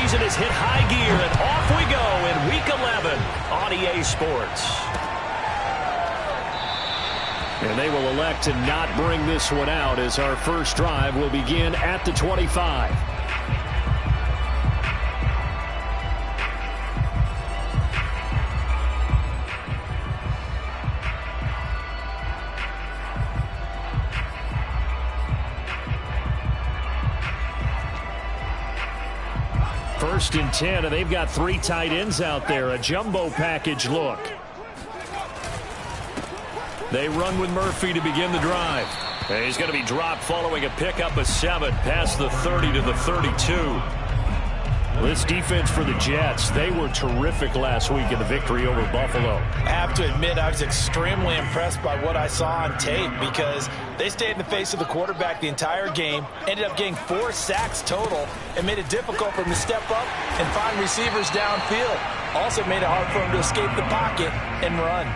season has hit high gear, and off we go in Week 11 on EA Sports. And they will elect to not bring this one out as our first drive will begin at the 25. First and 10, and they've got 3 tight ends out there. A jumbo package look. They run with Murphy to begin the drive. And he's going to be dropped following a pickup of 7 past the 30 to the 32. This defense for the Jets, they were terrific last week in the victory over Buffalo. I have to admit, I was extremely impressed by what I saw on tape because they stayed in the face of the quarterback the entire game, ended up getting 4 sacks total, and made it difficult for him to step up and find receivers downfield. Also made it hard for him to escape the pocket and run.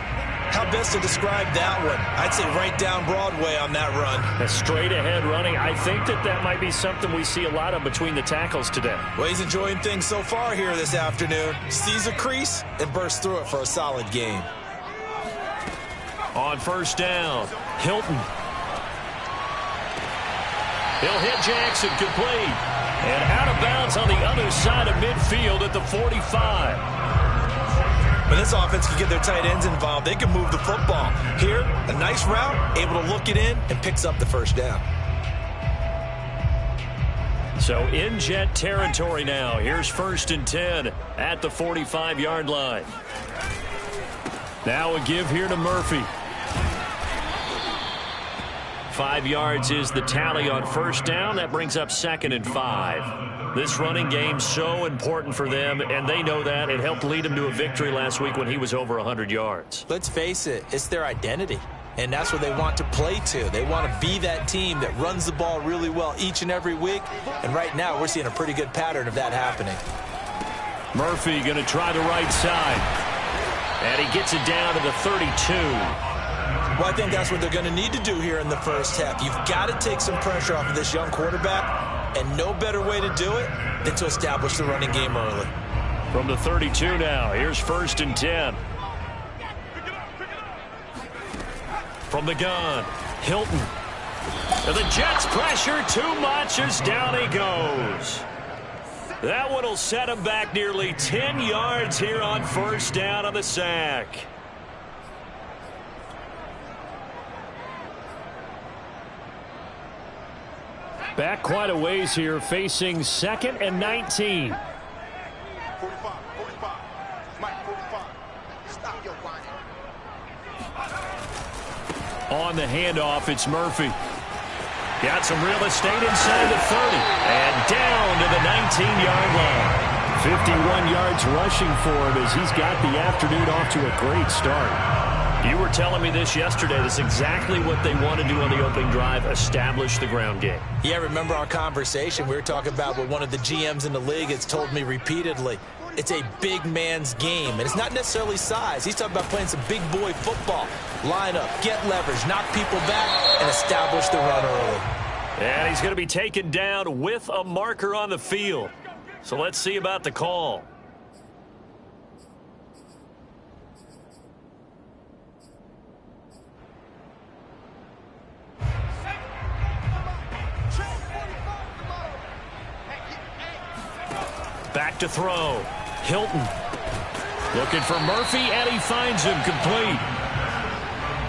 How best to describe that one? I'd say right down Broadway on that run. A straight ahead running. I think that might be something we see a lot of between the tackles today. Well, he's enjoying things so far here this afternoon. Sees a crease and bursts through it for a solid game. On first down, Hilton. He'll hit Jackson, complete. And out of bounds on the other side of midfield at the 45. When this offense can get their tight ends involved, they can move the football. Here, a nice route, able to look it in, and picks up the first down. So in Jet territory now. Here's first and 10 at the 45-yard line. Now a give here to Murphy. 5 yards is the tally on first down. That brings up 2nd and 5. This running game so important for them, and they know that. It helped lead them to a victory last week when he was over 100 yards. Let's face it, it's their identity, and that's what they want to play to. They want to be that team that runs the ball really well each and every week, and right now we're seeing a pretty good pattern of that happening. Murphy going to try the right side, and he gets it down to the 32. Well, I think that's what they're going to need to do here in the first half. You've got to take some pressure off of this young quarterback, and no better way to do it than to establish the running game early. From the 32 now, here's first and 10. From the gun, Hilton. And the Jets pressure too much as down he goes. That one will set him back nearly 10 yards here on first down on the sack. Back quite a ways here, facing 2nd and 19. 45. Mike, 45. Stop your whining. On the handoff, it's Murphy. Got some real estate inside the 30. And down to the 19-yard line. 51 yards rushing for him as he's got the afternoon off to a great start. You were telling me this yesterday. That's exactly what they want to do on the opening drive, establish the ground game. Yeah, remember our conversation. We were talking about what one of the GMs in the league has told me repeatedly. It's a big man's game, and it's not necessarily size. He's talking about playing some big boy football. Line up, get leverage, knock people back, and establish the run early. And he's going to be taken down with a marker on the field. So let's see about the call. Back to throw. Hilton looking for Murphy, and he finds him complete.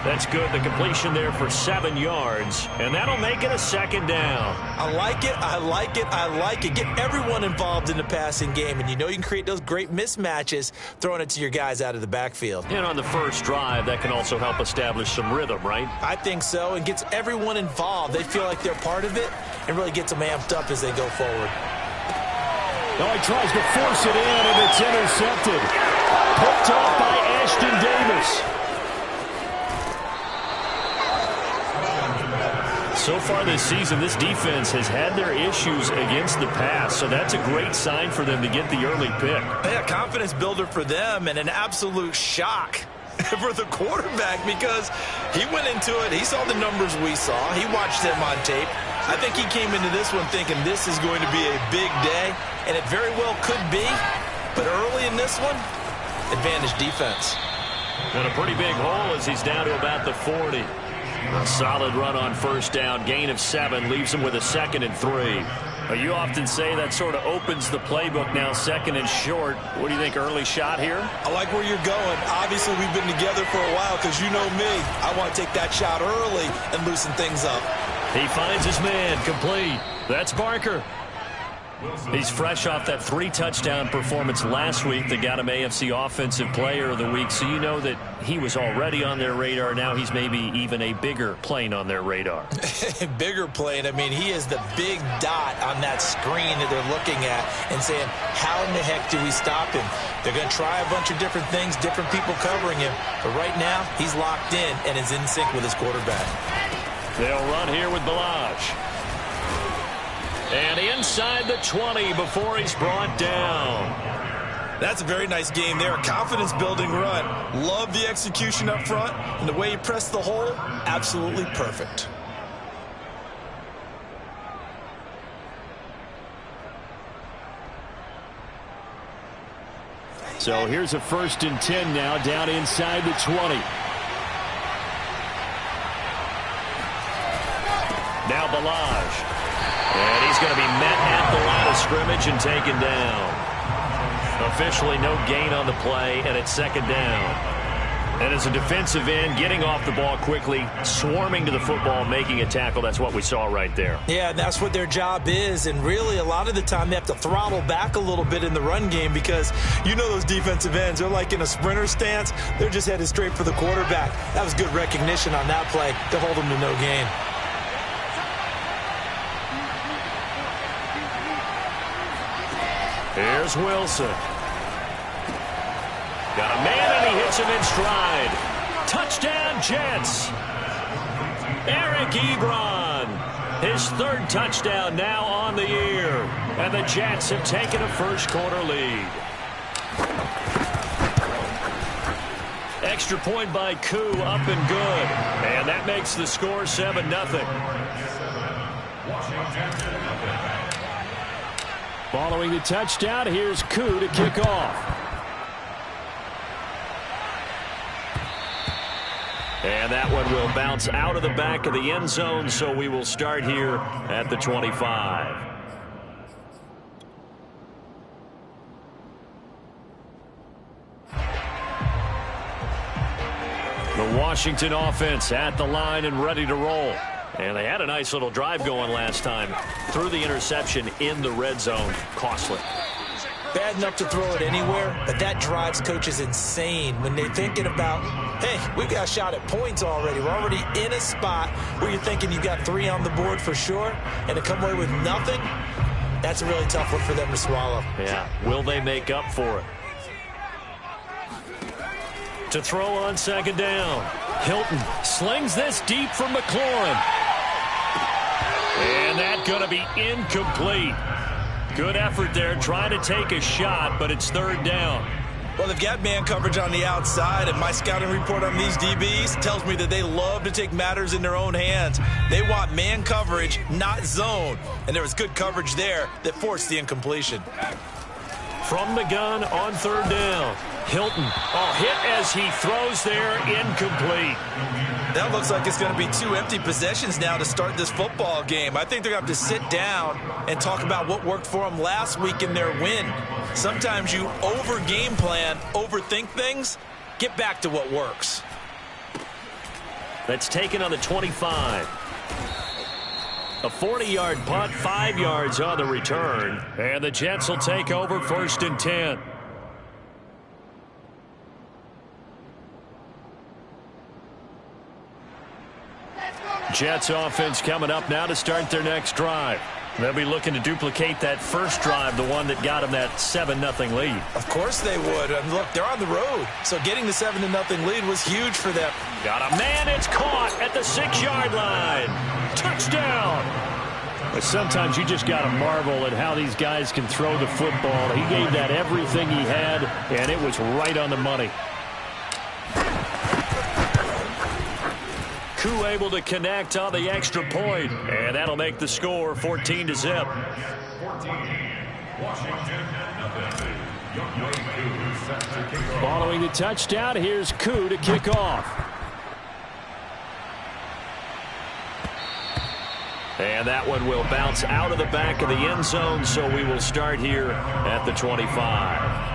That's good. The completion there for 7 yards, and that'll make it a 2nd down. I like it. I like it. I like it. Get everyone involved in the passing game, and you know you can create those great mismatches throwing it to your guys out of the backfield. And on the first drive, that can also help establish some rhythm, right? I think so, and gets everyone involved. They feel like they're part of it and really gets them amped up as they go forward. Oh, he tries to force it in, and it's intercepted. Picked off by Ashton Davis. So far this season, this defense has had their issues against the pass, so that's a great sign for them to get the early pick. Yeah, confidence builder for them, and an absolute shock for the quarterback because he went into it. He saw the numbers we saw. He watched them on tape. I think he came into this one thinking this is going to be a big day, and it very well could be. But early in this one, advantage defense. And a pretty big hole as he's down to about the 40. A solid run on first down, gain of 7, leaves him with a 2nd and 3. You often say that sort of opens the playbook now, 2nd and short. What do you think, early shot here? I like where you're going. Obviously, we've been together for a while because you know me. I want to take that shot early and loosen things up. He finds his man, complete. That's Barker. He's fresh off that 3-touchdown performance last week that got him AFC Offensive Player of the Week, so you know that he was already on their radar. Now he's maybe even a bigger plane on their radar. Bigger plane. I mean, he is the big dot on that screen that they're looking at and saying, how in the heck do we stop him? They're going to try a bunch of different things, different people covering him, but right now he's locked in and is in sync with his quarterback. They'll run here with Balaj. And inside the 20 before he's brought down. That's a very nice game there. Confidence-building run. Love the execution up front. And the way he pressed the hole, absolutely perfect. So here's a 1st and 10 now, down inside the 20. Now Balaj. And he's going to be met at the line of scrimmage and taken down. Officially no gain on the play, and it's 2nd down. And as a defensive end, getting off the ball quickly, swarming to the football, making a tackle, that's what we saw right there. Yeah, that's what their job is, and really a lot of the time they have to throttle back a little bit in the run game because you know those defensive ends, they're like in a sprinter stance. They're just headed straight for the quarterback. That was good recognition on that play to hold them to no gain. Here's Wilson. Got a man, and he hits him in stride. Touchdown, Jets. Eric Ebron. His 3rd touchdown now on the year. And the Jets have taken a first-quarter lead. Extra point by Koo, up and good. And that makes the score 7-0. Following the touchdown, here's Koo to kick off. And that one will bounce out of the back of the end zone, so we will start here at the 25. The Washington offense at the line and ready to roll. And they had a nice little drive going last time. Threw the interception in the red zone. Costly. Bad enough to throw it anywhere, but that drives coaches insane when they're thinking about, hey, we've got a shot at points already. We're already in a spot where you're thinking you've got 3 on the board for sure, and to come away with nothing, that's a really tough one for them to swallow. Yeah, will they make up for it? To throw on 2nd down. Hilton slings this deep from McLaurin. And that's going to be incomplete. Good effort there, trying to take a shot, but it's 3rd down. Well, they've got man coverage on the outside, and my scouting report on these DBs tells me that they love to take matters in their own hands. They want man coverage, not zone. And there was good coverage there that forced the incompletion. From the gun on 3rd down. Hilton, hit as he throws there, incomplete. That looks like it's going to be 2 empty possessions now to start this football game. I think they're going to have to sit down and talk about what worked for them last week in their win. Sometimes you over-game plan, overthink things. Get back to what works. That's taken on the 25. A 40-yard punt, 5 yards on the return. And the Jets will take over 1st and 10. Jets offense coming up now to start their next drive. They'll be looking to duplicate that first drive, the one that got them that 7-0 lead. Of course they would. And look, they're on the road. So getting the 7-0 lead was huge for them. Got a man, it's caught at the 6-yard line. Touchdown. But sometimes you just got to marvel at how these guys can throw the football. He gave that everything he had, and it was right on the money. Koo able to connect on the extra point, and that'll make the score 14-0. Following the touchdown, here's Koo to kick off. And that one will bounce out of the back of the end zone, so we will start here at the 25.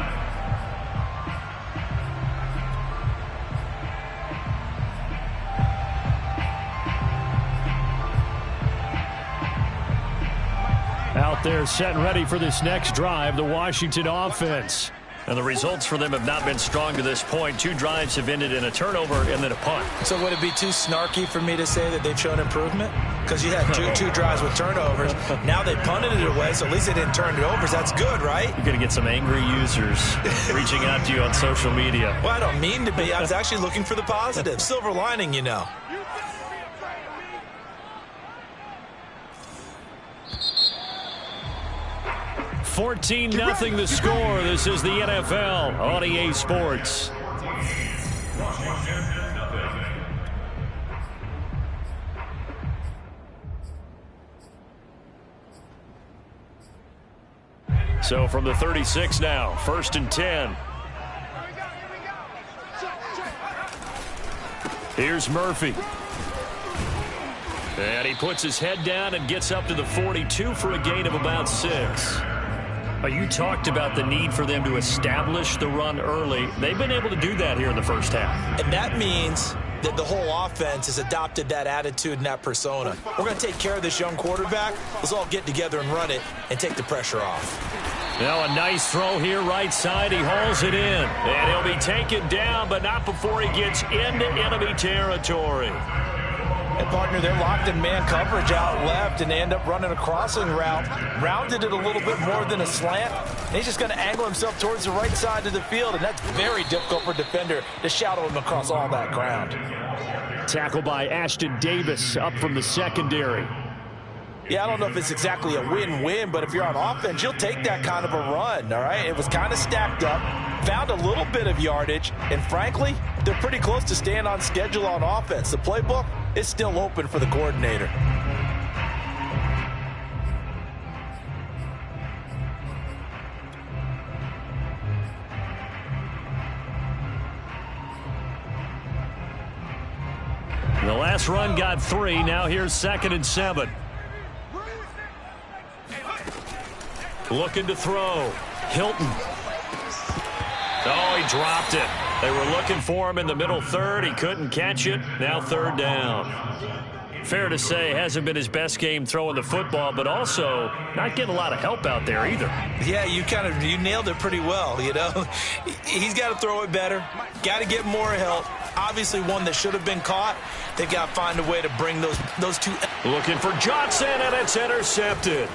Out there set and ready for this next drive, the Washington offense. And the results for them have not been strong to this point. 2 drives have ended in a turnover and then a punt. So would it be too snarky for me to say that they've shown improvement? Because you had two drives with turnovers. Now they punted it away, so at least they didn't turn it over. So that's good, right? You're going to get some angry users reaching out to you on social media. Well, I don't mean to be. I was actually looking for the positive. Silver lining, you know. $14-0 the score. This is the NFL on EA Sports. So from the 36 now, 1st and 10. Here's Murphy. And he puts his head down and gets up to the 42 for a gain of about 6. You talked about the need for them to establish the run early. They've been able to do that here in the first half. And that means that the whole offense has adopted that attitude and that persona. We're going to take care of this young quarterback. Let's all get together and run it and take the pressure off. Now a nice throw here right side. He hauls it in. And he'll be taken down, but not before he gets into enemy territory. And, partner, they're locked in man coverage out left, and they end up running a crossing route. Rounded it a little bit more than a slant. And he's just going to angle himself towards the right side of the field, and that's very difficult for a defender to shadow him across all that ground. Tackle by Ashton Davis up from the secondary. Yeah, I don't know if it's exactly a win-win, but if you're on offense, you'll take that kind of a run, all right? It was kind of stacked up, found a little bit of yardage, and frankly, they're pretty close to staying on schedule on offense. The playbook is still open for the coordinator. The last run got 3. Now here's 2nd and 7. Looking to throw. Hilton. Oh, he dropped it. They were looking for him in the middle third. He couldn't catch it. Now 3rd down. Fair to say, hasn't been his best game throwing the football, but also not getting a lot of help out there either. Yeah, you nailed it pretty well, you know. He's got to throw it better. Got to get more help. Obviously one that should have been caught. They've got to find a way to bring those two. Looking for Johnson, and it's intercepted.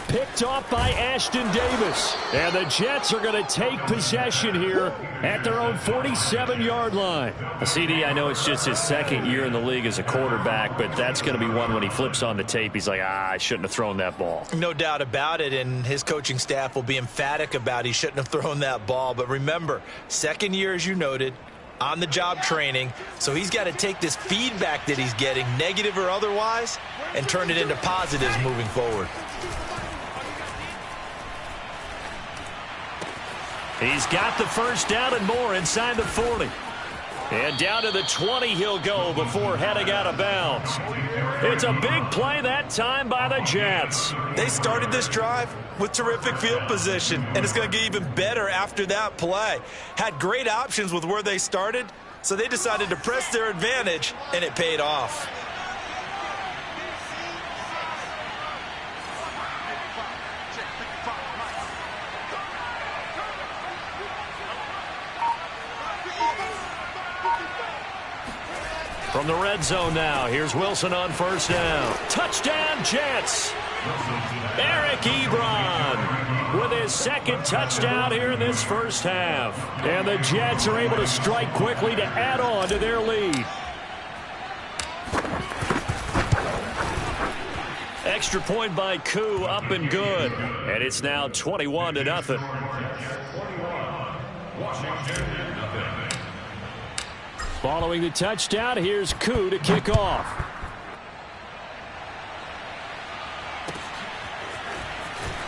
Picked off by Ashton Davis. And the Jets are going to take possession here at their own 47-yard line. CD, I know it's just his 2nd year in the league as a quarterback, but that's going to be one when he flips on the tape. He's like, I shouldn't have thrown that ball. No doubt about it, and his coaching staff will be emphatic about he shouldn't have thrown that ball. But remember, 2nd year, as you noted, on-the-job training, so he's got to take this feedback that he's getting, negative or otherwise, and turn it into positives moving forward. He's got the first down and more inside the 40. And down to the 20 he'll go before heading out of bounds. It's a big play that time by the Jets. They started this drive with terrific field position, and it's going to get even better after that play. Had great options with where they started, so they decided to press their advantage, and it paid off. From the red zone now, here's Wilson on 1st down. Touchdown, Jets! Eric Ebron with his 2nd touchdown here in this first half. And the Jets are able to strike quickly to add on to their lead. Extra point by Koo, up and good. And it's now 21-0. Following the touchdown, here's Koo to kick off.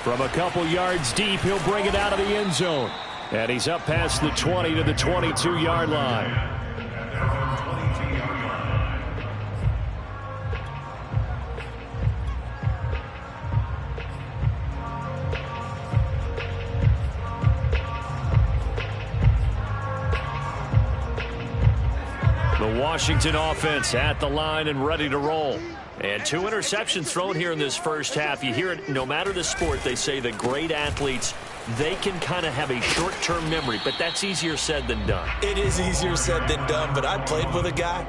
From a couple yards deep, he'll bring it out of the end zone. And he's up past the 20 to the 22-yard line. The Washington offense at the line and ready to roll. And 2 interceptions thrown here in this first half. You hear it, no matter the sport, they say that great athletes, they can kind of have a short-term memory, but that's easier said than done. It is easier said than done, but I played with a guy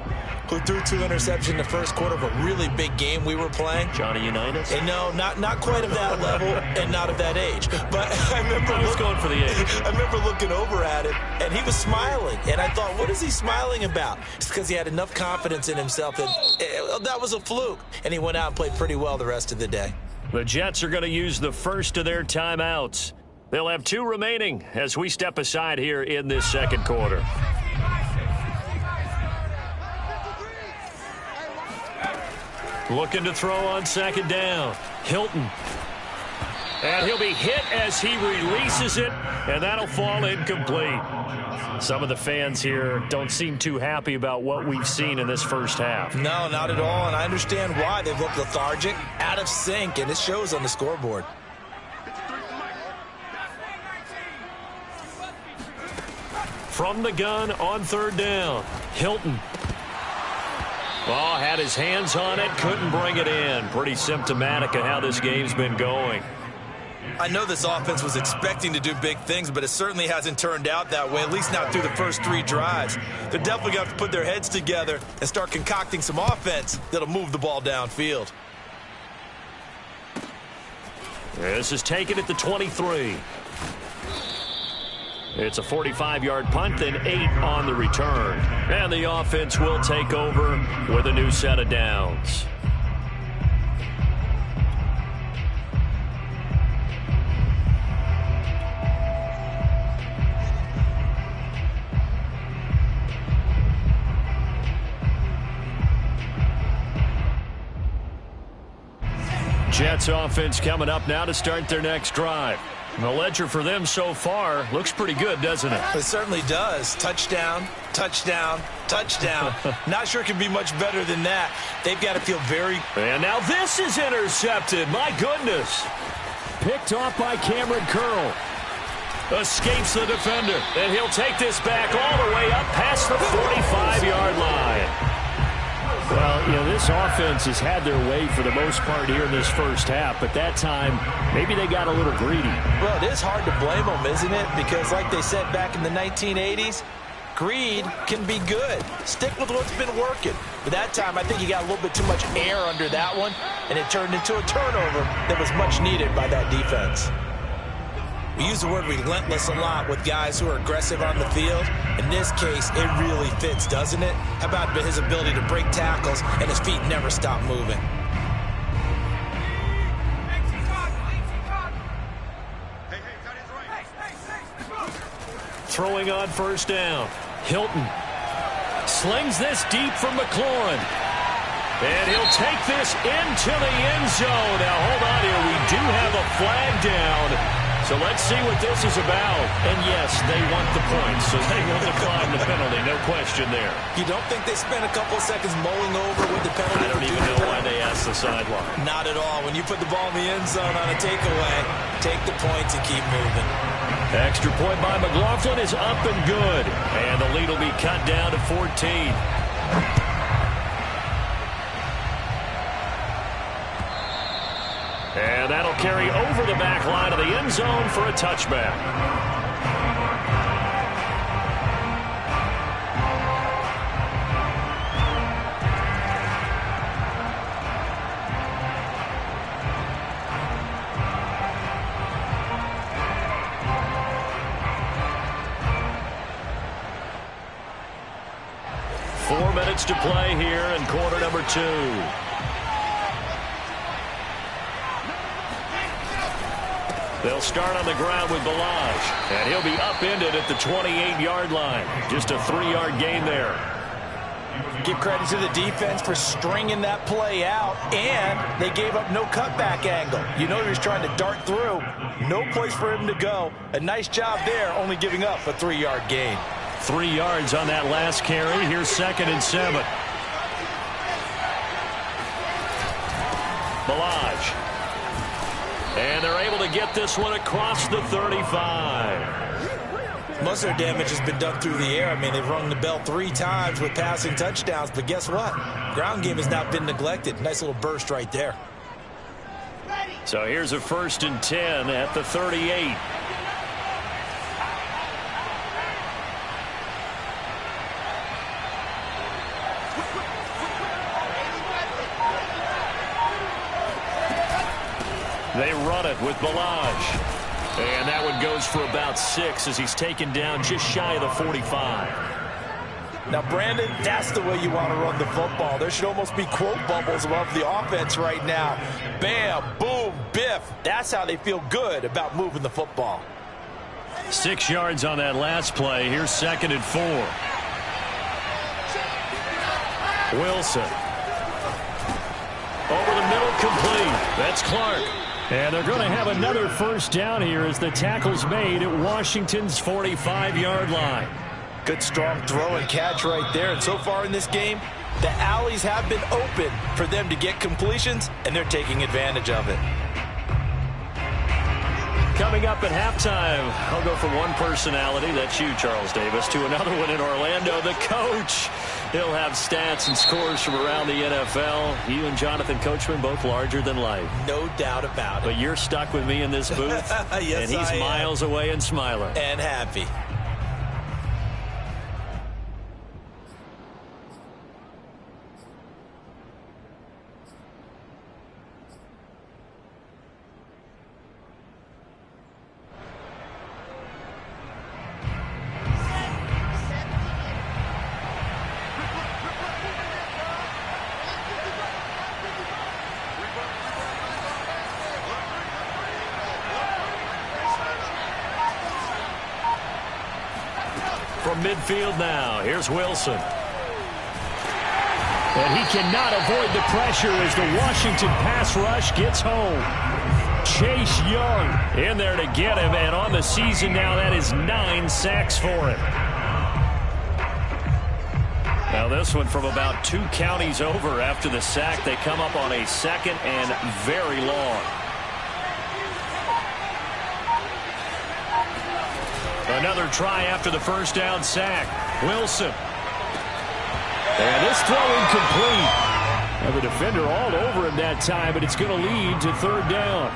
who threw 2 interceptions in the first quarter of a really big game we were playing. Johnny Unitas? And no, not quite of that level and not of that age. But I remember going for the age. I remember looking over at him, and he was smiling. And I thought, what is he smiling about? It's because he had enough confidence in himself that that was a fluke. And he went out and played pretty well the rest of the day. The Jets are going to use the first of their timeouts. They'll have 2 remaining as we step aside here in this second quarter. Looking to throw on second down. Hilton. And he'll be hit as he releases it, and that'll fall incomplete. Some of the fans here don't seem too happy about what we've seen in this first half. No, not at all, and I understand why. They've looked lethargic, out of sync, and it shows on the scoreboard. From the gun on third down. Hilton. Oh, had his hands on it, couldn't bring it in. Pretty symptomatic of how this game's been going. I know this offense was expecting to do big things, but it certainly hasn't turned out that way, at least not through the first 3 drives. They're definitely going to have to put their heads together and start concocting some offense that'll move the ball downfield. This is taken at the 23. It's a 45-yard punt, then 8 on the return. And the offense will take over with a new set of downs. Jets offense coming up now to start their next drive. The ledger for them so far looks pretty good, doesn't it? It certainly does. Touchdown, touchdown, touchdown. Not sure it can be much better than that. They've got to feel very... And now this is intercepted. My goodness. Picked off by Cameron Curl. Escapes the defender. And he'll take this back all the way up past the 45-yard line. Well, you know, this offense has had their way for the most part here in this first half, but that time, maybe they got a little greedy. Well, it is hard to blame them, isn't it? Because like they said back in the 1980s, greed can be good. Stick with what's been working. But that time, I think you got a little bit too much air under that one, and it turned into a turnover that was much needed by that defense. We use the word relentless a lot with guys who are aggressive on the field. In this case, it really fits, doesn't it? How about his ability to break tackles and his feet never stop moving? Throwing on first down. Hilton slings this deep from McLaurin. And he'll take this into the end zone. Now, hold on here. We do have a flag down. So let's see what this is about. And yes, they want the points, so they will decline the penalty. No question there. You don't think they spent a couple of seconds mulling over what the penalty I don't even know why they asked the sideline. Not at all. When you put the ball in the end zone on a takeaway, take the points and keep moving. Extra point by McLaughlin is up and good. And the lead will be cut down to 14. And that'll carry over the back line of the end zone for a touchback. Four minutes to play here in quarter number 2. They'll start on the ground with Balaj, and he'll be upended at the 28-yard line. Just a 3-yard gain there. Give credit to the defense for stringing that play out, and they gave up no cutback angle. You know he was trying to dart through. No place for him to go. A nice job there, only giving up a 3-yard gain. 3 yards on that last carry. Here's 2nd and 7. Balaj. And they're able to get this one across the 35. Most of their damage has been done through the air. I mean, they've rung the bell 3 times with passing touchdowns, but guess what? Ground game has not been neglected. Nice little burst right there. So here's a 1st and 10 at the 38. They run it with Balaj. And that one goes for about 6 as he's taken down just shy of the 45. Now, Brandon, that's the way you want to run the football. There should almost be quote bubbles above the offense right now. Bam, boom, biff. That's how they feel good about moving the football. 6 yards on that last play. Here's 2nd and 4. Wilson. Over the middle, complete. That's Clark. And they're going to have another 1st down here as the tackle's made at Washington's 45-yard line. Good strong throw and catch right there. And so far in this game, the alleys have been open for them to get completions, and they're taking advantage of it. Coming up at halftime, I'll go from one personality, that's you, Charles Davis, to another one in Orlando, the coach. He'll have stats and scores from around the NFL. You and Jonathan Coachman, both larger than life. No doubt about it. But you're stuck with me in this booth, yes, and he's miles away and smiling. And happy. From midfield now, here's Wilson. And he cannot avoid the pressure as the Washington pass rush gets home. Chase Young in there to get him, and on the season now, that is 9 sacks for him. Now this one from about 2 counties over after the sack. They come up on a 2nd and very long. Another try after the 1st down sack. Wilson. And this throw incomplete. And the defender all over him that time, but it's going to lead to 3rd down.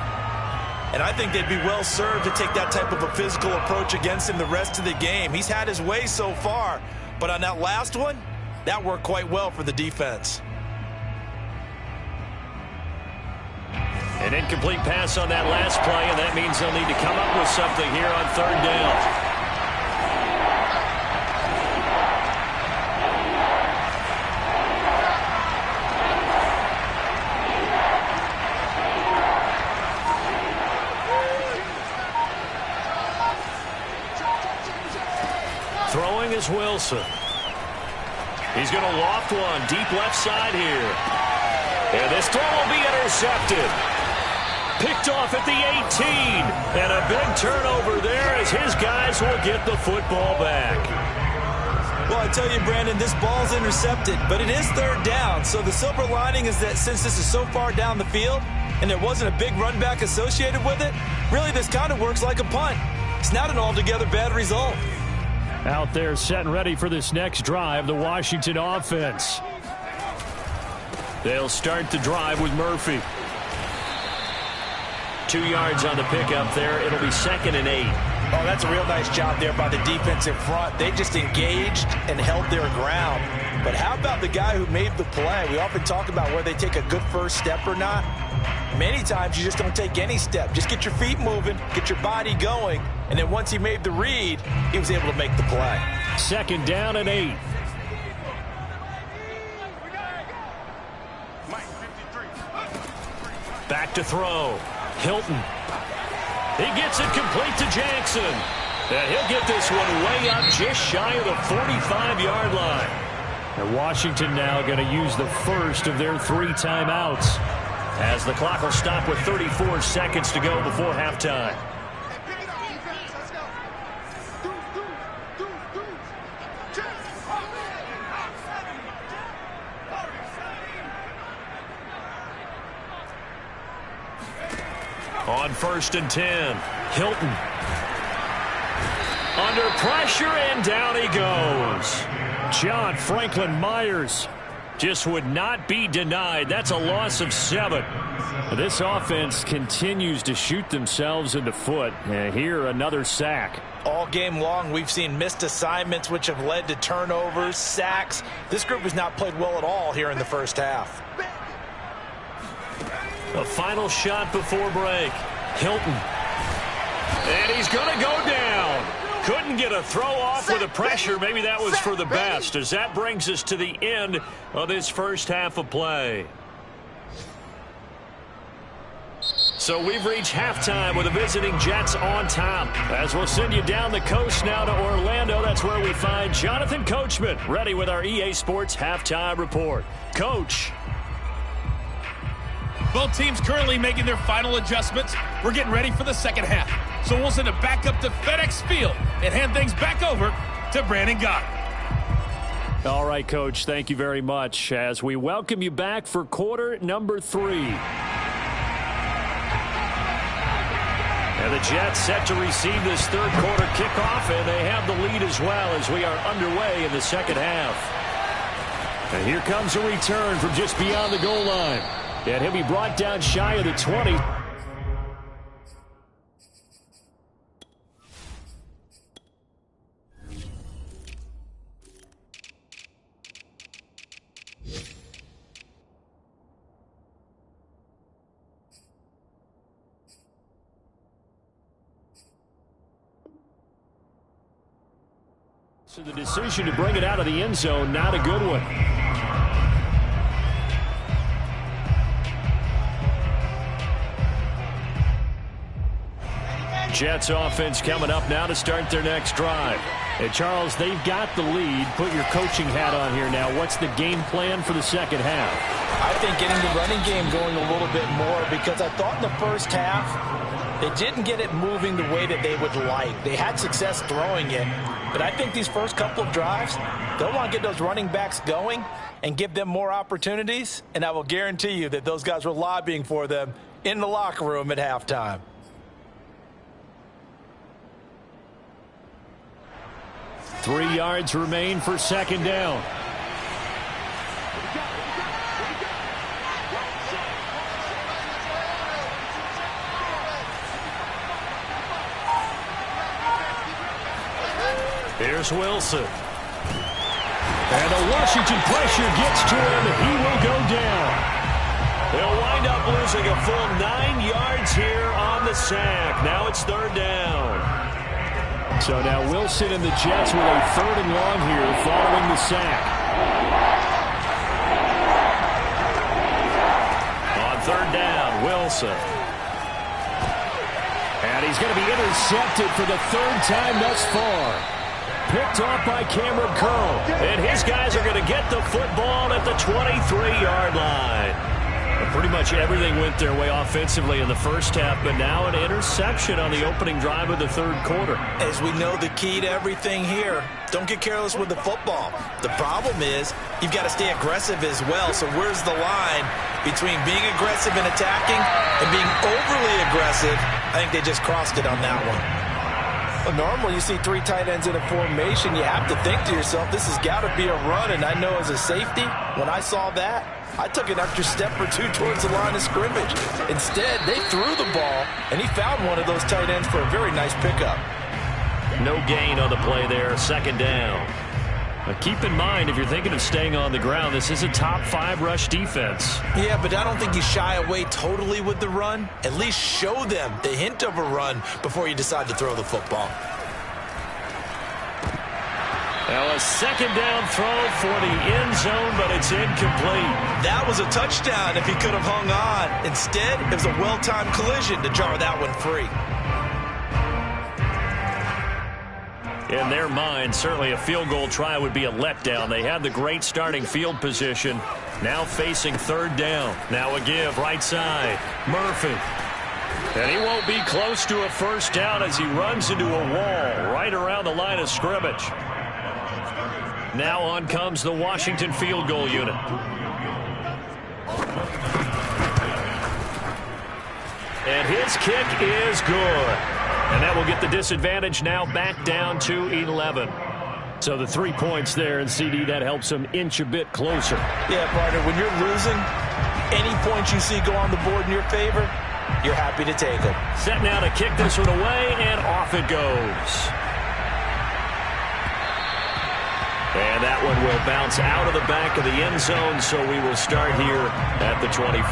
And I think they'd be well served to take that type of a physical approach against him the rest of the game. He's had his way so far, but on that last one, that worked quite well for the defense. An incomplete pass on that last play, and that means they'll need to come up with something here on 3rd down. Throwing is Wilson. He's going to loft one deep left side here. And this throw will be intercepted. Picked off at the 18. And a big turnover there as his guys will get the football back. Well, I tell you, Brandon, this ball's intercepted, but it is 3rd down. So the silver lining is that since this is so far down the field and there wasn't a big run back associated with it, really this kind of works like a punt. It's not an altogether bad result. Out there set and ready for this next drive, the Washington offense. They'll start the drive with Murphy. 2 yards on the pickup there. It'll be 2nd and 8. Oh, that's a real nice job there by the defense in front. They just engaged and held their ground. But how about the guy who made the play? We often talk about whether they take a good first step or not. Many times you just don't take any step. Just get your feet moving, get your body going, and then once he made the read, he was able to make the play. 2nd down and 8. Back to throw. Hilton. He gets it complete to Jackson. And he'll get this one way up just shy of the 45-yard line. And Washington now going to use the first of their 3 timeouts, as the clock will stop with 34 seconds to go before halftime. On 1st and 10, Hilton. Under pressure, and down he goes. John Franklin Myers just would not be denied. That's a loss of 7. This offense continues to shoot themselves in the foot. And here, another sack. All game long, we've seen missed assignments, which have led to turnovers, sacks. This group has not played well at all here in the first half. A final shot before break. Hilton. And he's going to go down. Couldn't get a throw off with the pressure. Maybe that was for the best, as that brings us to the end of this first half of play. So we've reached halftime with the visiting Jets on top. As we'll send you down the coast now to Orlando, that's where we find Jonathan Coachman, ready with our EA Sports Halftime Report. Coach. Both teams currently making their final adjustments. We're getting ready for the second half. So we'll send it back up to FedEx Field and hand things back over to Brandon Gott. All right, Coach, thank you very much as we welcome you back for quarter number 3. And the Jets set to receive this third quarter kickoff, and they have the lead as well as we are underway in the second half. And here comes a return from just beyond the goal line. And he'll be brought down shy of the 20. So the decision to bring it out of the end zone, not a good one. Jets offense coming up now to start their next drive. And Charles, they've got the lead. Put your coaching hat on here now. What's the game plan for the second half? I think getting the running game going a little bit more, because I thought in the first half they didn't get it moving the way that they would like. They had success throwing it, but I think these first couple of drives, they'll want to get those running backs going and give them more opportunities, and I will guarantee you that those guys were lobbying for them in the locker room at halftime. Three yards remain for second down. Here's Wilson. And the Washington pressure gets to him. He will go down. They'll wind up losing a full 9 yards here on the sack. Now it's third down. So now Wilson and the Jets with a third and long here following the sack. On third down, Wilson. And he's going to be intercepted for the third time thus far. Picked off by Cameron Curl. And his guys are going to get the football at the 23-yard line. Pretty much everything went their way offensively in the first half, but now an interception on the opening drive of the third quarter. As we know, the key to everything here, don't get careless with the football. The problem is you've got to stay aggressive as well. So where's the line between being aggressive and attacking and being overly aggressive? I think they just crossed it on that one. Well, normally you see three tight ends in a formation. You have to think to yourself, this has got to be a run. And I know as a safety, when I saw that, I took an extra step or two towards the line of scrimmage. Instead, they threw the ball, and he found one of those tight ends for a very nice pickup. No gain on the play there, second down. But keep in mind, if you're thinking of staying on the ground, this is a top 5 rush defense. Yeah, but I don't think you shy away totally with the run. At least show them the hint of a run before you decide to throw the football. Now a second down throw for the end zone, but it's incomplete. That was a touchdown if he could have hung on. Instead, it was a well-timed collision to jar that one free. In their mind, certainly a field goal try would be a letdown. They had the great starting field position. Now facing third down. Now a give right side. Murphy. And he won't be close to a first down as he runs into a wall right around the line of scrimmage. Now on comes the Washington field goal unit. And his kick is good. And that will get the disadvantage now back down to 11. So the 3 points there, and CD, that helps him inch a bit closer. Yeah, partner, when you're losing, any points you see go on the board in your favor, you're happy to take them. Set now to kick this one away, and off it goes. And that one will bounce out of the back of the end zone, so we will start here at the 25.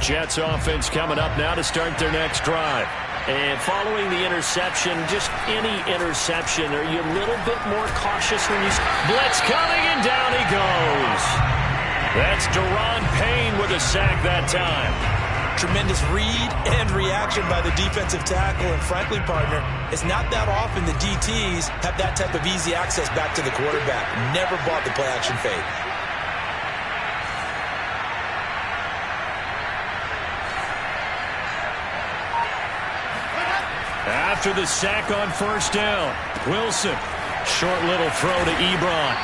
Jets offense coming up now to start their next drive. And following the interception, just any interception, are you a little bit more cautious when you... Blitz coming, and down he goes. That's Deron Payne with a sack that time. Tremendous read and reaction by the defensive tackle. And frankly, partner, it's not that often the DTs have that type of easy access back to the quarterback. Never bought the play-action fake. After the sack on first down, Wilson. Short little throw to Ebron.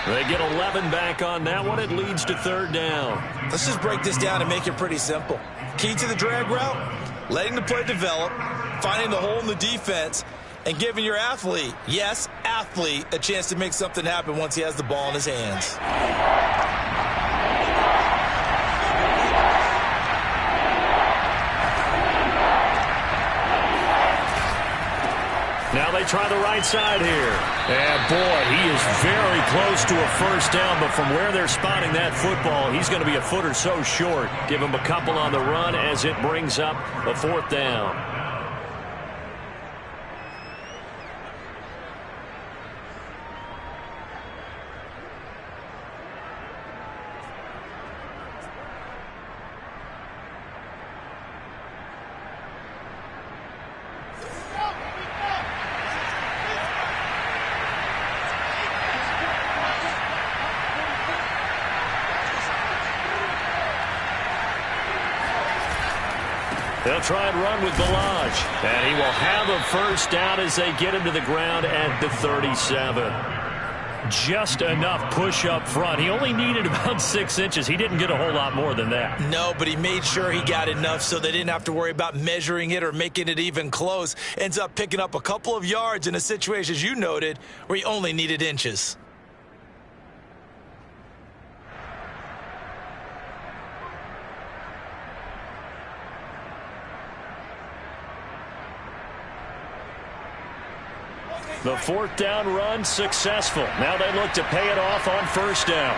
They get 11 back on that one. It leads to third down. Let's just break this down and make it pretty simple. Key to the drag route, letting the play develop, finding the hole in the defense, and giving your athlete, yes, athlete, a chance to make something happen once he has the ball in his hands. Now they try the right side here. And, boy, he is very close to a first down, but from where they're spotting that football, he's going to be a foot or so short. Give him a couple on the run as it brings up a fourth down. They'll try and run with Balaj. And he will have a first down as they get him to the ground at the 37. Just enough push up front. He only needed about 6 inches. He didn't get a whole lot more than that. No, but he made sure he got enough so they didn't have to worry about measuring it or making it even close. Ends up picking up a couple of yards in a situation, as you noted, where he only needed inches. The fourth down run successful. Now they look to pay it off on first down.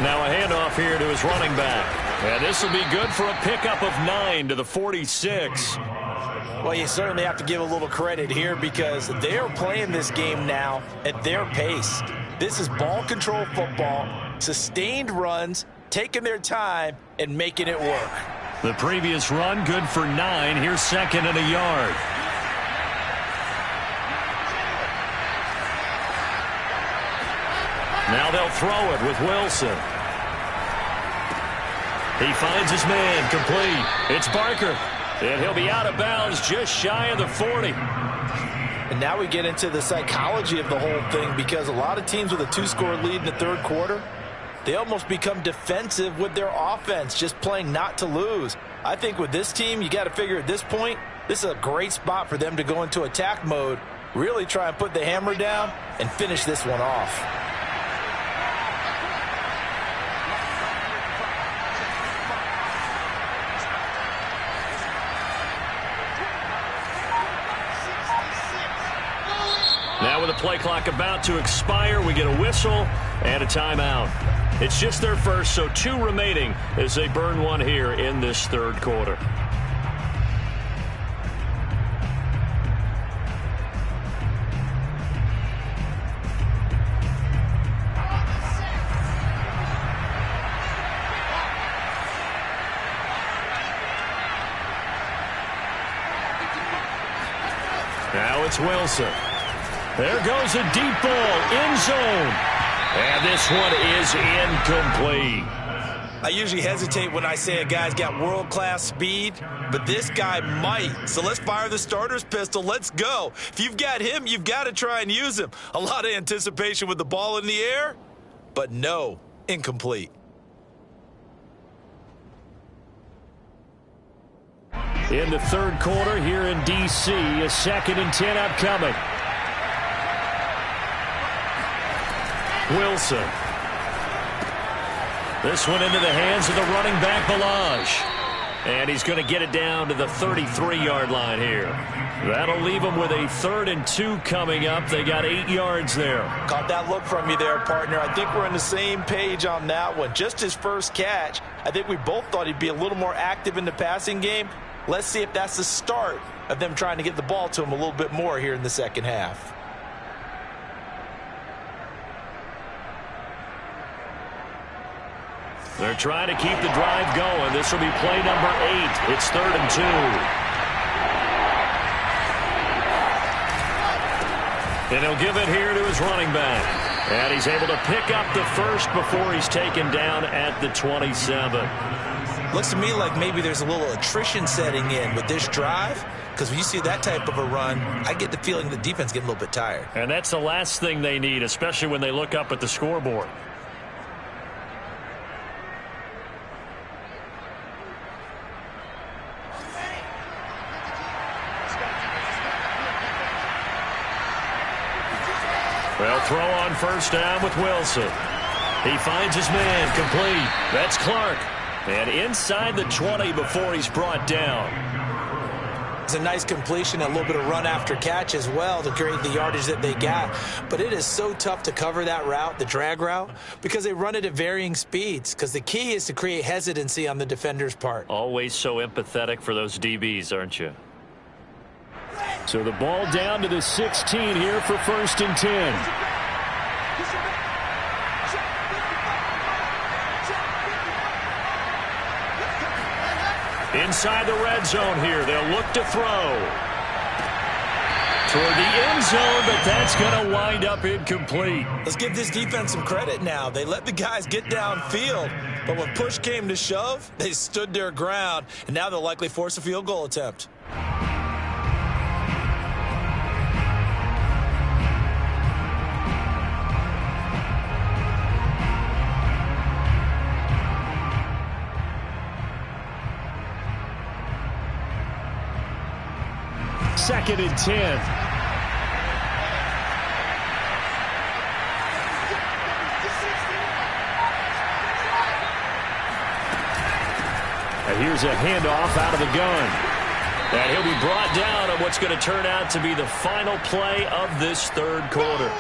Now a handoff here to his running back. And this will be good for a pickup of 9 to the 46. Well, you certainly have to give a little credit here because they are playing this game now at their pace. This is ball control football, sustained runs, taking their time and making it work. The previous run good for 9. Here's second and a yard. Now they'll throw it with Wilson. He finds his man complete. It's Barker. And he'll be out of bounds just shy of the 40. And now we get into the psychology of the whole thing because a lot of teams with a 2-score lead in the third quarter, they almost become defensive with their offense, just playing not to lose. I think with this team, you got to figure at this point, this is a great spot for them to go into attack mode, really try and put the hammer down and finish this one off. Now with the play clock about to expire, we get a whistle and a timeout. It's just their first, so 2 remaining as they burn one here in this third quarter. Now it's Wilson. There goes a deep ball, end zone. And this one is incomplete. I usually hesitate when I say a guy's got world-class speed, but this guy might. So let's fire the starter's pistol. Let's go. If you've got him, you've got to try and use him. A lot of anticipation with the ball in the air, but no, incomplete. In the third quarter here in D.C., a 2nd and 10 upcoming. Wilson. This one into the hands of the running back, Balaj. And he's going to get it down to the 33-yard line here. That'll leave them with a 3rd and 2 coming up. They got 8 yards there. Caught that look from you there, partner. I think we're on the same page on that one. Just his first catch. I think we both thought he'd be a little more active in the passing game. Let's see if that's the start of them trying to get the ball to him a little bit more here in the second half. They're trying to keep the drive going. This will be play number 8. It's 3rd and 2. And he'll give it here to his running back. And he's able to pick up the first before he's taken down at the 27. Looks to me like maybe there's a little attrition setting in with this drive, because when you see that type of a run, I get the feeling the defense getting a little bit tired. And that's the last thing they need, especially when they look up at the scoreboard. Well, throw on first down with Wilson. He finds his man, complete. That's Clark. And inside the 20 before he's brought down. It's a nice completion, a little bit of run after catch as well to create the yardage that they got. But it is so tough to cover that route, the drag route, because they run it at varying speeds. Because the key is to create hesitancy on the defender's part. Always so empathetic for those DBs, aren't you? So the ball down to the 16 here for 1st and 10. Inside the red zone here, they'll look to throw. Toward the end zone, but that's going to wind up incomplete. Let's give this defense some credit now. They let the guys get downfield, but when push came to shove, they stood their ground, and now they'll likely force a field goal attempt. Second and 10. And here's a handoff out of the gun. And he'll be brought down on what's going to turn out to be the final play of this third quarter.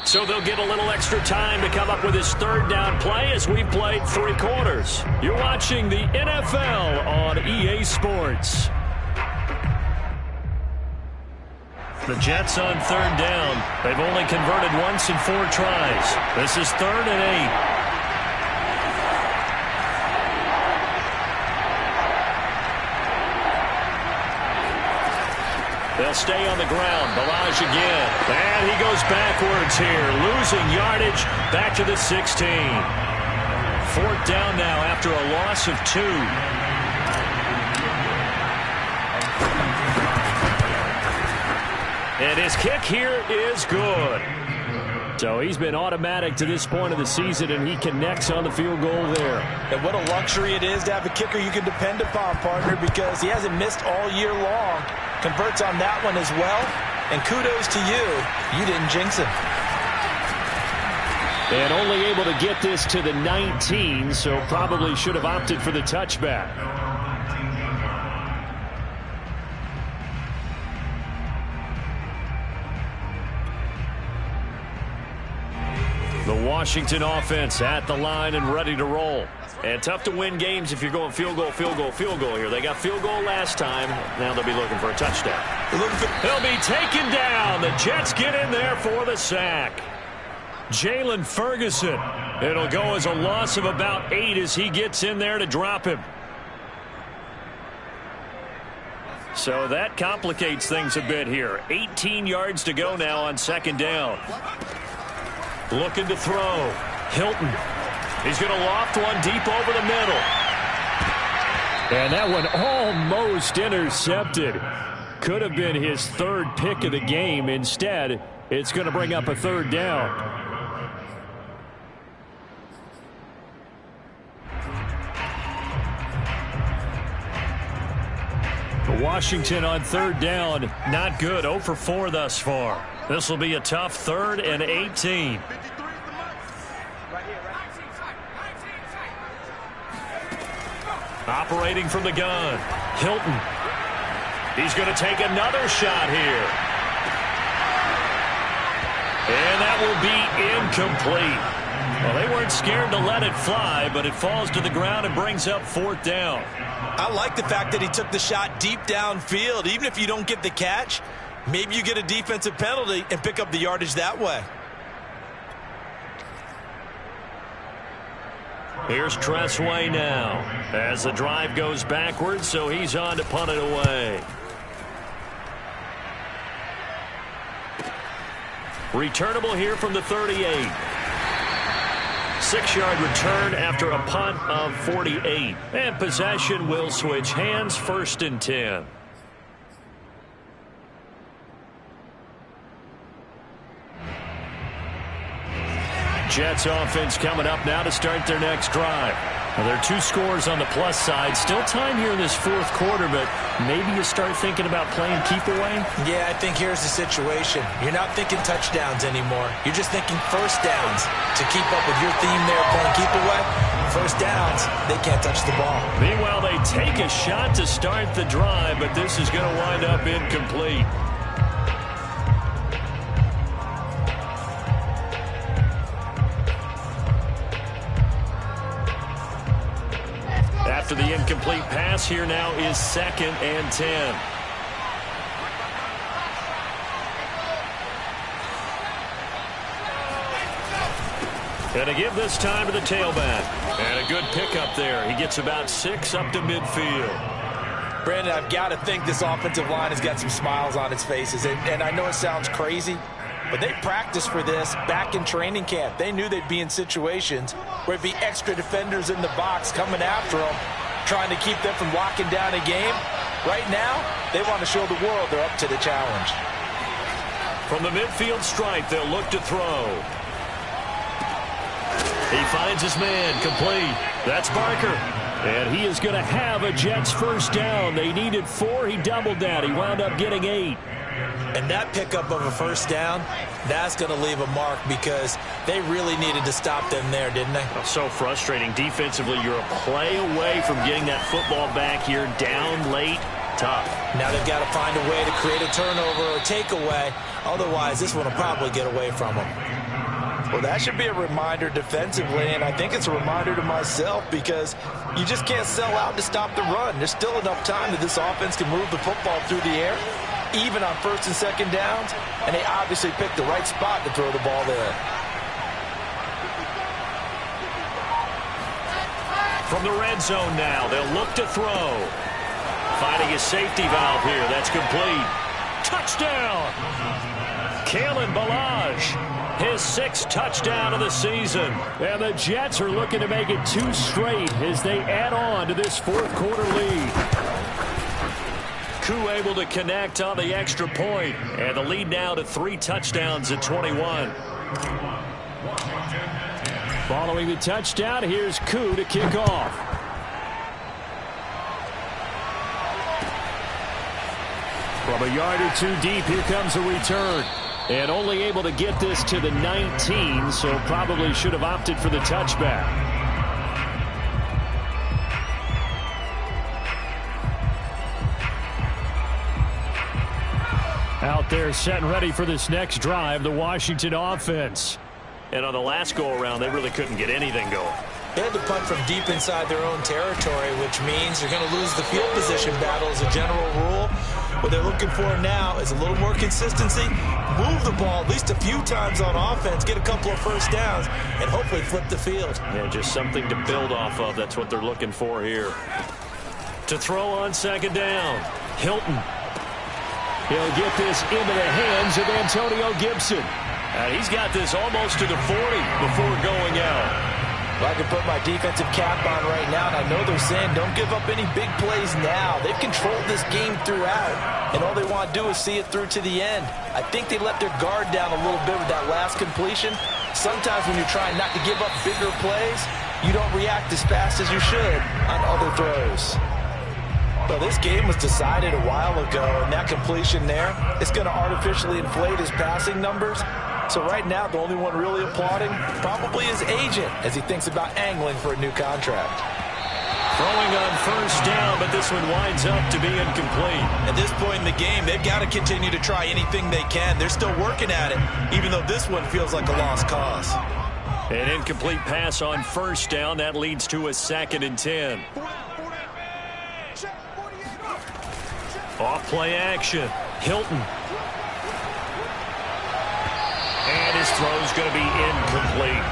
So they'll get a little extra time to come up with his third down play as we've played 3 quarters. You're watching the NFL on EA Sports. The Jets on 3rd down. They've only converted once in 4 tries. This is 3rd and 8. They'll stay on the ground. Balaj again. And he goes backwards here. Losing yardage back to the 16. 4th down now after a loss of 2. And his kick here is good. So he's been automatic to this point of the season, and he connects on the field goal there. And what a luxury it is to have a kicker you can depend upon, partner, because he hasn't missed all year long. Converts on that one as well. And kudos to you. You didn't jinx him. And only able to get this to the 19, so probably should have opted for the touchback. The Washington offense at the line and ready to roll. And tough to win games if you're going field goal, field goal, field goal here. They got field goal last time. Now they'll be looking for a touchdown. He'll be taken down. The Jets get in there for the sack. Jalen Ferguson. It'll go as a loss of about 8 as he gets in there to drop him. So that complicates things a bit here. 18 yards to go now on second down. Looking to throw. Hilton. He's going to loft one deep over the middle. And that one almost intercepted. Could have been his third pick of the game. Instead, it's going to bring up a third down. Washington on third down. Not good. 0 for 4 thus far. This will be a tough 3rd and 18. Operating from the gun. Hilton. He's going to take another shot here. And that will be incomplete. Well, they weren't scared to let it fly, but it falls to the ground and brings up 4th down. I like the fact that he took the shot deep downfield. Even if you don't get the catch, maybe you get a defensive penalty and pick up the yardage that way. Here's Tressway now as the drive goes backwards, so he's on to punt it away. Returnable here from the 38. 6-yard return after a punt of 48. And possession will switch hands, 1st and 10. Jets offense coming up now to start their next drive. Well, there are 2 scores on the plus side. Still time here in this 4th quarter, but maybe you start thinking about playing keep away? Yeah, I think here's the situation. You're not thinking touchdowns anymore. You're just thinking first downs. To keep up with your theme there, playing keep away, first downs, they can't touch the ball. Meanwhile, they take a shot to start the drive, but this is going to wind up incomplete. After the incomplete pass, here now is 2nd and 10. Going to give this time to the tailback. And a good pickup there. He gets about 6 up to midfield. Brandon, I've got to think this offensive line has got some smiles on its faces. And I know it sounds crazy, but they practiced for this back in training camp. They knew they'd be in situations where it'd be extra defenders in the box coming after them, trying to keep them from locking down a game. Right now, they want to show the world they're up to the challenge. From the midfield stripe, they'll look to throw. He finds his man, complete. That's Barker. And he is going to have a Jets first down. They needed 4. He doubled that. He wound up getting 8. And that pickup of a first down, that's going to leave a mark because they really needed to stop them there, didn't they? So frustrating. Defensively, you're a play away from getting that football back here, down late. Tough. Now they've got to find a way to create a turnover or takeaway. Otherwise, this one will probably get away from them. Well, that should be a reminder defensively, and I think it's a reminder to myself because you just can't sell out to stop the run. There's still enough time that this offense can move the football through the air, even on 1st and 2nd downs, and they obviously picked the right spot to throw the ball there. From the red zone now, they'll look to throw. Finding a safety valve here. That's complete. Touchdown! Kalen Ballage. His 6th touchdown of the season. And the Jets are looking to make it 2 straight as they add on to this 4th quarter lead. Koo able to connect on the extra point. And the lead now to 3 touchdowns at 21. Following the touchdown, here's Koo to kick off. From a yard or 2 deep, here comes a return. And only able to get this to the 19, so probably should have opted for the touchback. Out there set and ready for this next drive, the Washington offense. And on the last go-around, they really couldn't get anything going. They had to punt from deep inside their own territory, which means you're going to lose the field position battle as a general rule. What they're looking for now is a little more consistency, move the ball at least a few times on offense, get a couple of first downs, and hopefully flip the field. Yeah, just something to build off of. That's what they're looking for here. To throw on 2nd down. Hilton. He'll get this into the hands of Antonio Gibson. He's got this almost to the 40 before going out. Well, I can put my defensive cap on right now, and I know they're saying don't give up any big plays now. They've controlled this game throughout, and all they want to do is see it through to the end. I think they let their guard down a little bit with that last completion. Sometimes when you're trying not to give up bigger plays, you don't react as fast as you should on other throws. Well, this game was decided a while ago, and that completion there is going to artificially inflate his passing numbers. So right now, the only one really applauding probably his agent as he thinks about angling for a new contract. Throwing on first down, but this one winds up to be incomplete. At this point in the game, they've got to continue to try anything they can. They're still working at it, even though this one feels like a lost cause. An incomplete pass on first down. That leads to a 2nd and 10. Off play action. Hilton. And his throw's going to be incomplete.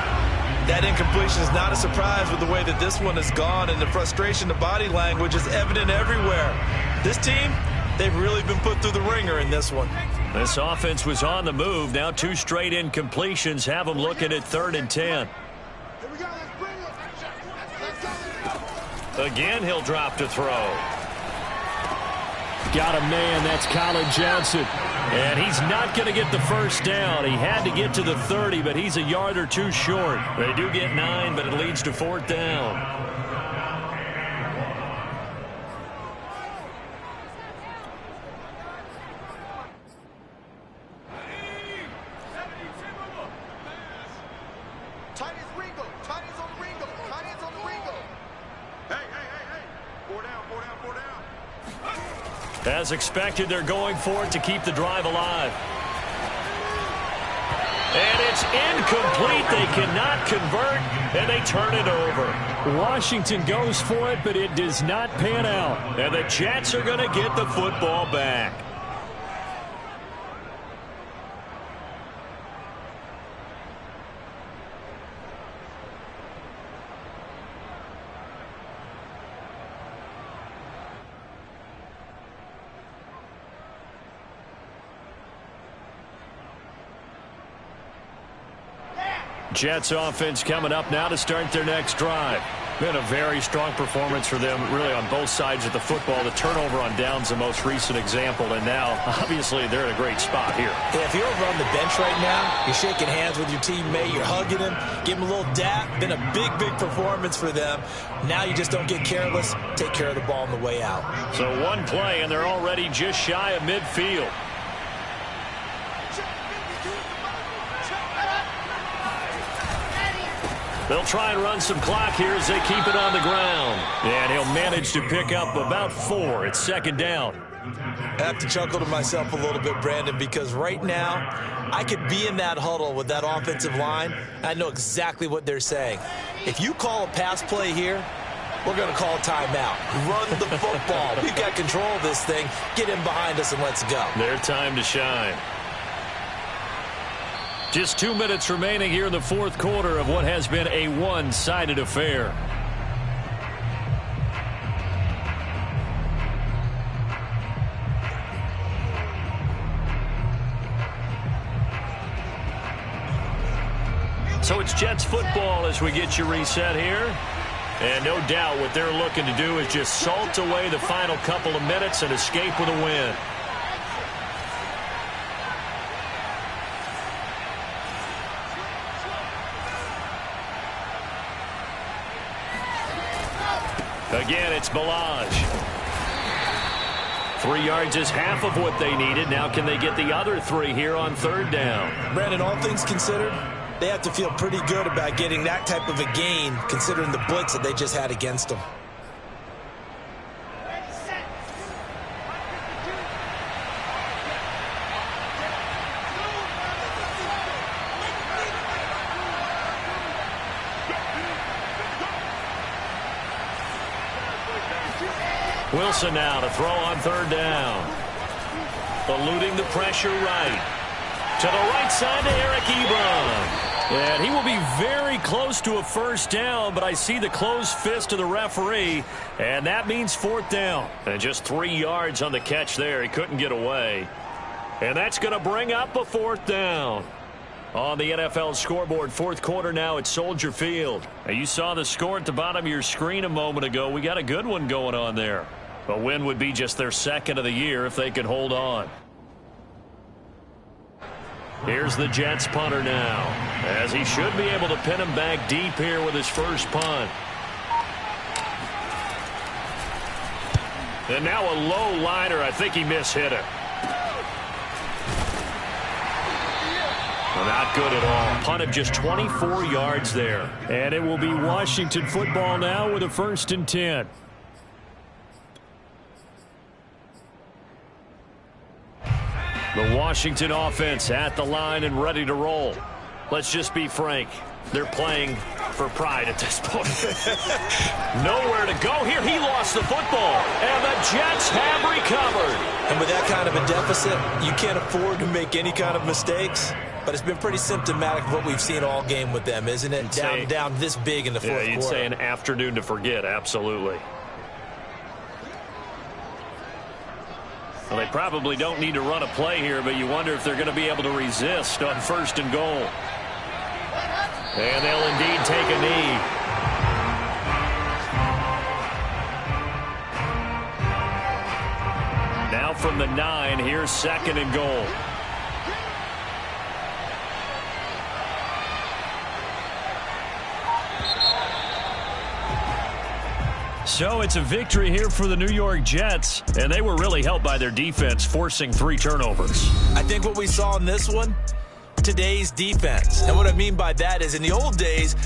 That incompletion is not a surprise with the way that this one has gone, and the frustration, the body language is evident everywhere. This team, they've really been put through the ringer in this one. This offense was on the move. Now 2 straight incompletions have them looking at 3rd and 10. Again, he'll drop to throw. Got a man. That's Colin Johnson. And he's not going to get the first down. He had to get to the 30, but he's a yard or 2 short. They do get 9, but it leads to 4th down. As expected, they're going for it to keep the drive alive. And it's incomplete. They cannot convert, and they turn it over. Washington goes for it, but it does not pan out. And the Jets are going to get the football back. Jets offense coming up now to start their next drive. Been a very strong performance for them, really, on both sides of the football. The turnover on downs the most recent example, and now, obviously, they're in a great spot here. Yeah, if you're over on the bench right now, you're shaking hands with your teammate, you're hugging him, give him a little dap. Been a big, big performance for them. Now you just don't get careless. Take care of the ball on the way out. So 1 play, and they're already just shy of midfield. They'll try and run some clock here as they keep it on the ground. And he'll manage to pick up about 4. It's 2nd down. I have to chuckle to myself a little bit, Brandon, because right now I could be in that huddle with that offensive line. I know exactly what they're saying. If you call a pass play here, we're going to call a timeout. Run the football. We've got control of this thing. Get in behind us and let's go. Their time to shine. Just 2 minutes remaining here in the 4th quarter of what has been a one-sided affair. So it's Jets football as we get you reset here. And no doubt what they're looking to do is just salt away the final couple of minutes and escape with a win. Again, it's Balaj. 3 yards is half of what they needed. Now can they get the other 3 here on 3rd down? Brandon, all things considered, they have to feel pretty good about getting that type of a gain, considering the blitz that they just had against them. Wilson now to throw on 3rd down. Eluding the pressure right. To the right side to Eric Ebron. And he will be very close to a first down, but I see the closed fist of the referee, and that means fourth down. And just 3 yards on the catch there. He couldn't get away. And that's going to bring up a fourth down. On the NFL scoreboard, fourth quarter now at Soldier Field. Now, you saw the score at the bottom of your screen a moment ago. We got a good one going on there. A win would be just their second of the year if they could hold on. Here's the Jets punter now, as he should be able to pin him back deep here with his first punt. And now a low liner. I think he mishit it. Well, not good at all. Punt of just 24 yards there. And it will be Washington football now with a 1st and 10. The Washington offense at the line and ready to roll. Let's just be frank. They're playing for pride at this point. Nowhere to go here. He lost the football. And the Jets have recovered. And with that kind of a deficit, you can't afford to make any kind of mistakes. But it's been pretty symptomatic of what we've seen all game with them, isn't it? Down this big in the fourth quarter. Yeah, you'd say an afternoon to forget. Absolutely. Well, they probably don't need to run a play here, but you wonder if they're going to be able to resist on 1st and goal. And they'll indeed take a knee. Now from the 9, here's 2nd and goal. So it's a victory here for the New York Jets, and they were really helped by their defense, forcing 3 turnovers. I think what we saw in this one, today's defense. And what I mean by that is in the old days,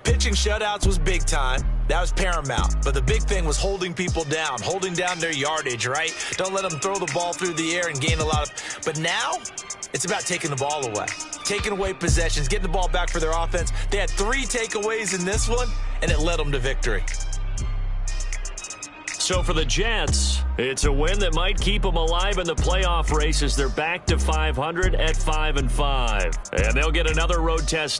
pitching shutouts was big time. That was paramount. But the big thing was holding people down, holding down their yardage, right? Don't let them throw the ball through the air and gain a lot of... But now, it's about taking the ball away. Taking away possessions, getting the ball back for their offense. They had 3 takeaways in this one, and it led them to victory. So for the Jets, it's a win that might keep them alive in the playoff race as they're back to 500 at 5-5. And they'll get another road test